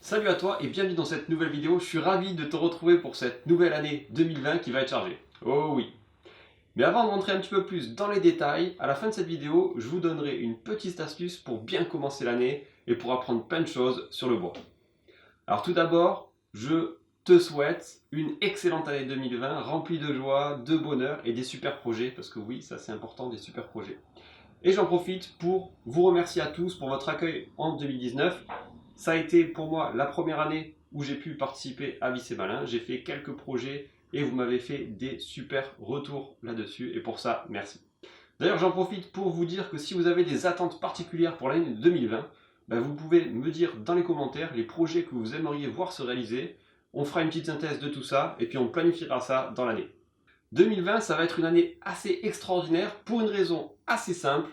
Salut à toi et bienvenue dans cette nouvelle vidéo. Je suis ravi de te retrouver pour cette nouvelle année 2020 qui va être chargée. Oh oui. Mais avant de rentrer un petit peu plus dans les détails, à la fin de cette vidéo, je vous donnerai une petite astuce pour bien commencer l'année et pour apprendre plein de choses sur le bois. Alors tout d'abord, je te souhaite une excellente année 2020 remplie de joie, de bonheur et des super projets, parce que oui, ça c'est important, des super projets. Et j'en profite pour vous remercier à tous pour votre accueil en 2019. Ça a été pour moi la première année où j'ai pu participer à Vice et Malin. J'ai fait quelques projets et vous m'avez fait des super retours là-dessus. Et pour ça, merci. D'ailleurs, j'en profite pour vous dire que si vous avez des attentes particulières pour l'année 2020, vous pouvez me dire dans les commentaires les projets que vous aimeriez voir se réaliser. On fera une petite synthèse de tout ça et puis on planifiera ça dans l'année. 2020, ça va être une année assez extraordinaire pour une raison assez simple.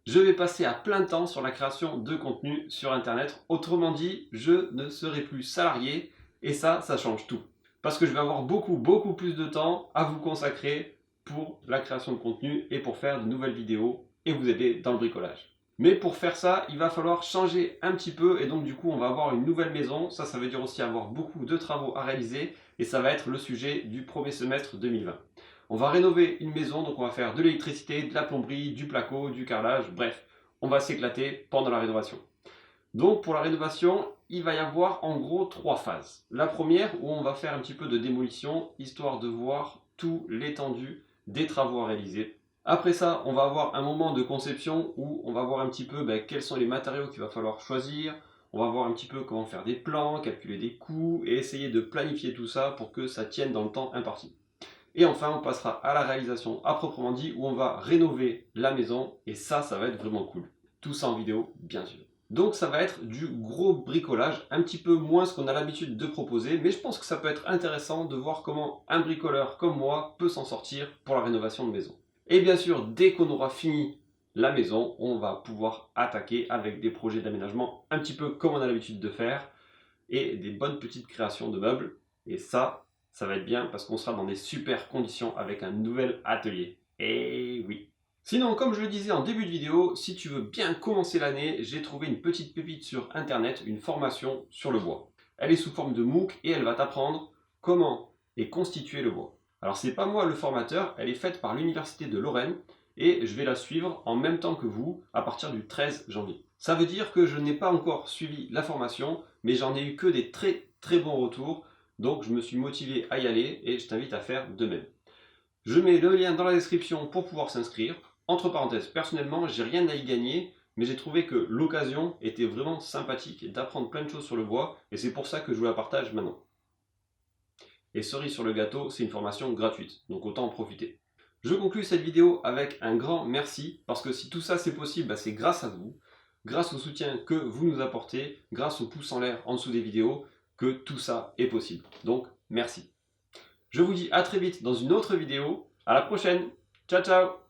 Je vais passer à plein temps sur la création de contenu sur Internet. Autrement dit, je ne serai plus salarié et ça change tout. Parce que je vais avoir beaucoup plus de temps à vous consacrer pour la création de contenu et pour faire de nouvelles vidéos et vous aider dans le bricolage. Mais pour faire ça, il va falloir changer un petit peu et donc du coup on va avoir une nouvelle maison. Ça veut dire aussi avoir beaucoup de travaux à réaliser et ça va être le sujet du premier semestre 2020. On va rénover une maison, donc on va faire de l'électricité, de la plomberie, du placo, du carrelage, bref, on va s'éclater pendant la rénovation. Donc pour la rénovation, il va y avoir en gros 3 phases. La première où on va faire un petit peu de démolition, histoire de voir tout l'étendue des travaux à réaliser. Après ça, on va avoir un moment de conception où on va voir un petit peu quels sont les matériaux qu'il va falloir choisir. On va voir un petit peu comment faire des plans, calculer des coûts et essayer de planifier tout ça pour que ça tienne dans le temps imparti. Et enfin, on passera à la réalisation à proprement dit où on va rénover la maison et ça va être vraiment cool. Tout ça en vidéo, bien sûr. Donc ça va être du gros bricolage, un petit peu moins ce qu'on a l'habitude de proposer, mais je pense que ça peut être intéressant de voir comment un bricoleur comme moi peut s'en sortir pour la rénovation de maison. Et bien sûr, dès qu'on aura fini la maison, on va pouvoir attaquer avec des projets d'aménagement un petit peu comme on a l'habitude de faire et des bonnes petites créations de meubles. Et ça va être bien parce qu'on sera dans des super conditions avec un nouvel atelier. Et oui. Sinon, comme je le disais en début de vidéo, si tu veux bien commencer l'année, j'ai trouvé une petite pépite sur internet, une formation sur le bois. Elle est sous forme de MOOC et elle va t'apprendre comment est constitué le bois. Alors c'est pas moi le formateur, elle est faite par l'Université de Lorraine et je vais la suivre en même temps que vous à partir du 13 janvier. Ça veut dire que je n'ai pas encore suivi la formation, mais j'en ai eu que des très bons retours, donc je me suis motivé à y aller et je t'invite à faire de même. Je mets le lien dans la description pour pouvoir s'inscrire. Entre parenthèses, personnellement, j'ai rien à y gagner, mais j'ai trouvé que l'occasion était vraiment sympathique d'apprendre plein de choses sur le bois, et c'est pour ça que je vous la partage maintenant. Et cerise sur le gâteau, c'est une formation gratuite, donc autant en profiter. Je conclue cette vidéo avec un grand merci, parce que si tout ça c'est possible, c'est grâce à vous, grâce au soutien que vous nous apportez, grâce au pouce en l'air en dessous des vidéos, que tout ça est possible. Donc, merci. Je vous dis à très vite dans une autre vidéo. À la prochaine. Ciao, ciao.